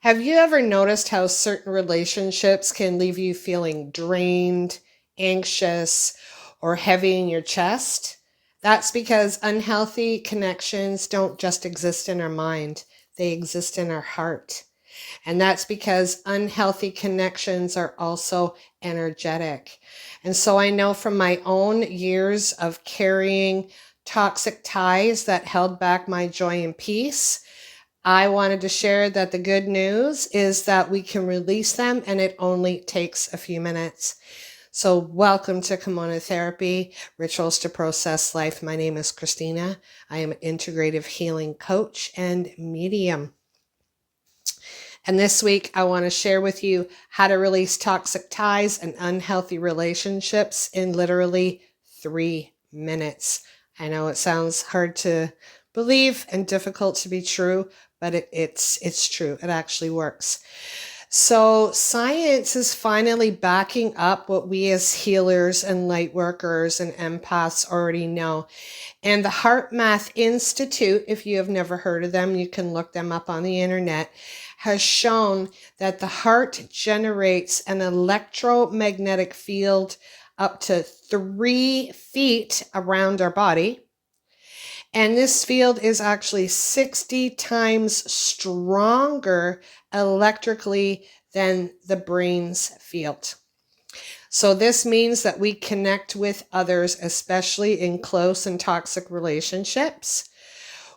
Have you ever noticed how certain relationships can leave you feeling drained, anxious, or heavy in your chest? That's because unhealthy connections don't just exist in our mind, they exist in our heart. And that's because unhealthy connections are also energetic. And so I know from my own years of carrying toxic ties that held back my joy and peace, I wanted to share that the good news is that we can release them and it only takes a few minutes. So welcome to Kamona Therapy, Rituals to Process Life. My name is Christina. I am an integrative healing coach and medium. And this week, I want to share with you how to release toxic ties and unhealthy relationships in literally 3 minutes. I know it sounds hard to believe and difficult to be true, but it's true. It actually works. So science is finally backing up what we as healers and light workers and empaths already know. And the Heart Math Institute, if you have never heard of them, you can look them up on the internet, has shown that the heart generates an electromagnetic field up to 3 feet around our body. And this field is actually 60 times stronger electrically than the brain's field. So this means that we connect with others, especially in close and toxic relationships.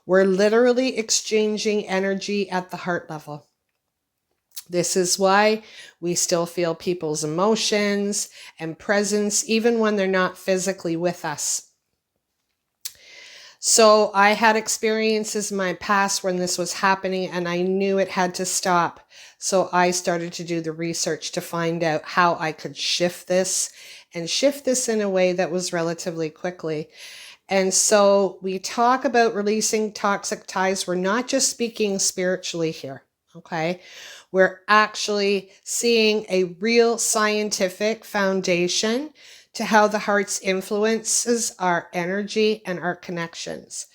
We're literally exchanging energy at the heart level. This is why we still feel people's emotions and presence, even when they're not physically with us. So I had experiences in my past when this was happening and I knew it had to stop. So I started to do the research to find out how I could shift this in a way that was relatively quickly. And so we talk about releasing toxic ties. We're not just speaking spiritually here, okay? We're actually seeing a real scientific foundation to how the heart influences our energy and our connections.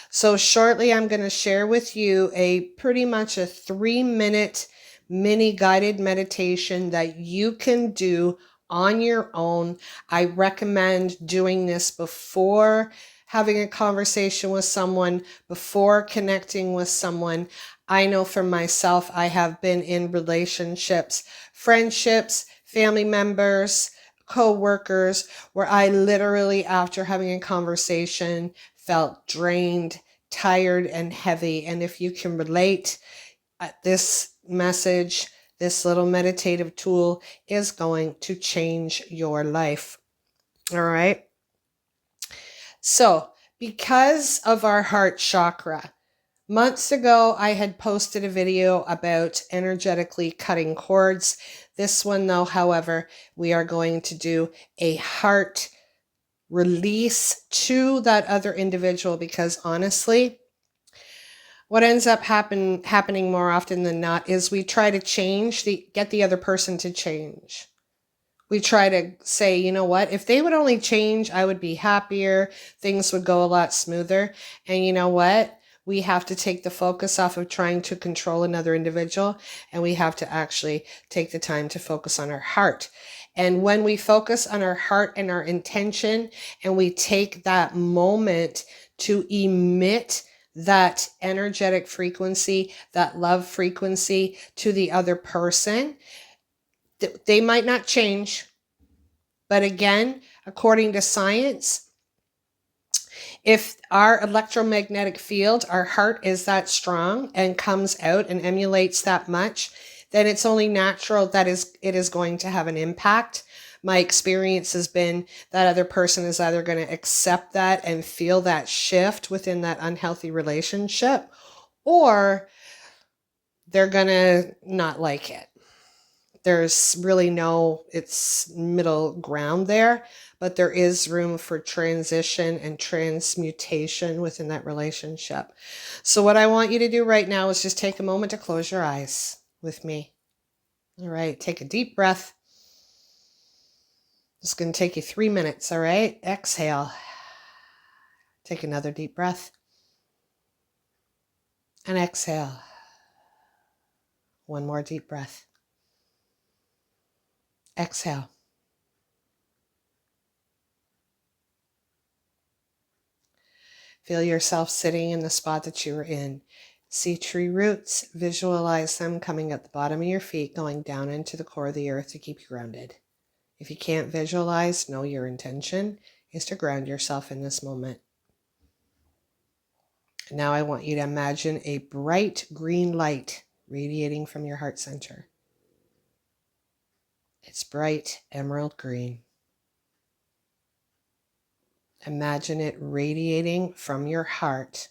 So shortly, I'm going to share with you pretty much a 3-minute mini guided meditation that you can do on your own. I recommend doing this before having a conversation with someone, before connecting with someone. I know for myself, I have been in relationships, friendships, family members, co-workers, where I literally, after having a conversation, felt drained, tired, and heavy. And if you can relate, this message, this little meditative tool is going to change your life. All right. So because of our heart chakra, months ago, I had posted a video about energetically cutting cords. This one, though, however, we are going to do a heart release to that other individual because honestly, what ends up happening more often than not is we try to get the other person to change. We try to say, you know what, if they would only change, I would be happier. Things would go a lot smoother. And you know what? We have to take the focus off of trying to control another individual, and we have to actually take the time to focus on our heart. And when we focus on our heart and our intention, and we take that moment to emit that energetic frequency, that love frequency to the other person, they might not change. But again, according to science, if our electromagnetic field, our heart is that strong and comes out and emulates that much, then it's only natural that it is going to have an impact. My experience has been that other person is either going to accept that and feel that shift within that unhealthy relationship, or they're going to not like it. There's really it's middle ground there, but there is room for transition and transmutation within that relationship. So what I want you to do right now is just take a moment to close your eyes with me. All right, take a deep breath. It's going to take you 3 minutes, all right? Exhale. Take another deep breath. And exhale. One more deep breath. Exhale. Feel yourself sitting in the spot that you were in. See tree roots, visualize them coming at the bottom of your feet, going down into the core of the earth to keep you grounded. If you can't visualize, know your intention is to ground yourself in this moment. Now I want you to imagine a bright green light radiating from your heart center. It's bright emerald green. Imagine it radiating from your heart.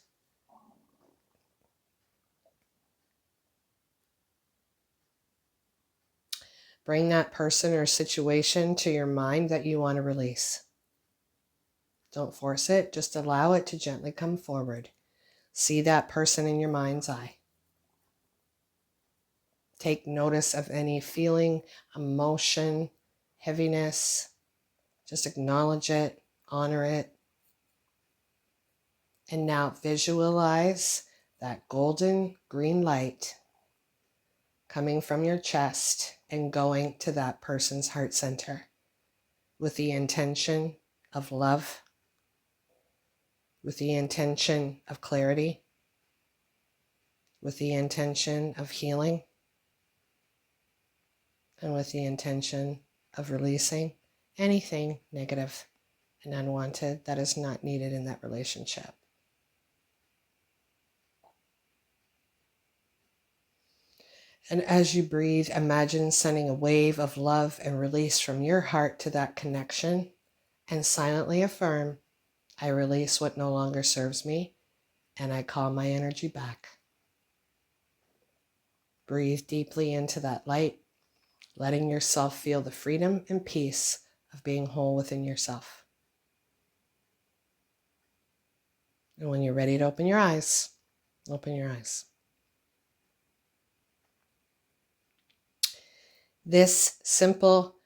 Bring that person or situation to your mind that you want to release. Don't force it, just allow it to gently come forward. See that person in your mind's eye. Take notice of any feeling, emotion, heaviness. Just acknowledge it, honor it. And now visualize that golden green light coming from your chest and going to that person's heart center with the intention of love, with the intention of clarity, with the intention of healing, and with the intention of releasing anything negative and unwanted that is not needed in that relationship. And as you breathe, imagine sending a wave of love and release from your heart to that connection and silently affirm, I release what no longer serves me and I call my energy back. Breathe deeply into that light, letting yourself feel the freedom and peace of being whole within yourself. And when you're ready to open your eyes, open your eyes. This simple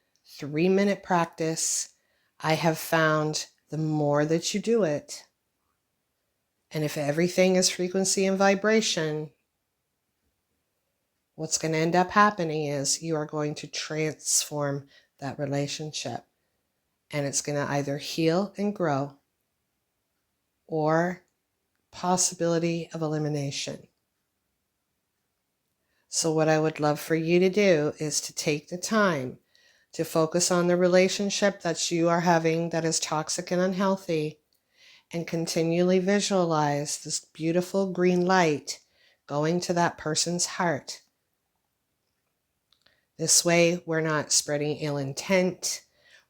3-minute practice, I have found the more that you do it, and if everything is frequency and vibration, what's going to end up happening is you are going to transform that relationship, and it's going to either heal and grow or possibility of elimination. So what I would love for you to do is to take the time to focus on the relationship that you are having that is toxic and unhealthy, and continually visualize this beautiful green light going to that person's heart. This way, we're not spreading ill intent.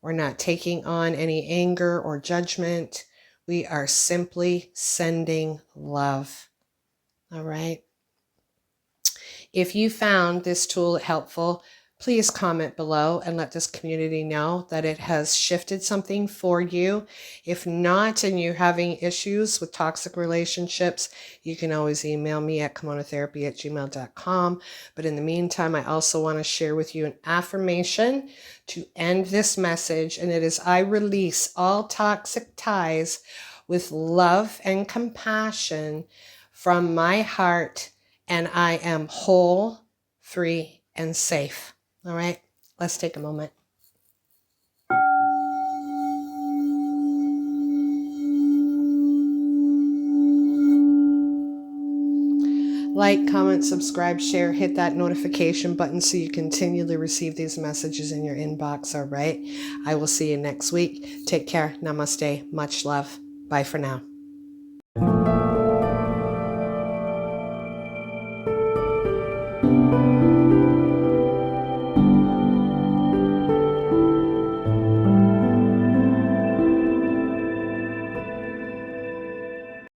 We're not taking on any anger or judgment. We are simply sending love. All right? If you found this tool helpful, please comment below and let this community know that it has shifted something for you. If not, and you're having issues with toxic relationships, you can always email me at kamonatherapy@gmail.com. But in the meantime, I also want to share with you an affirmation to end this message, and it is, I release all toxic ties with love and compassion from my heart, and I am whole, free, and safe. All right, let's take a moment. Like, comment, subscribe, share, hit that notification button so you continually receive these messages in your inbox, all right? I will see you next week. Take care. Namaste. Much love. Bye for now.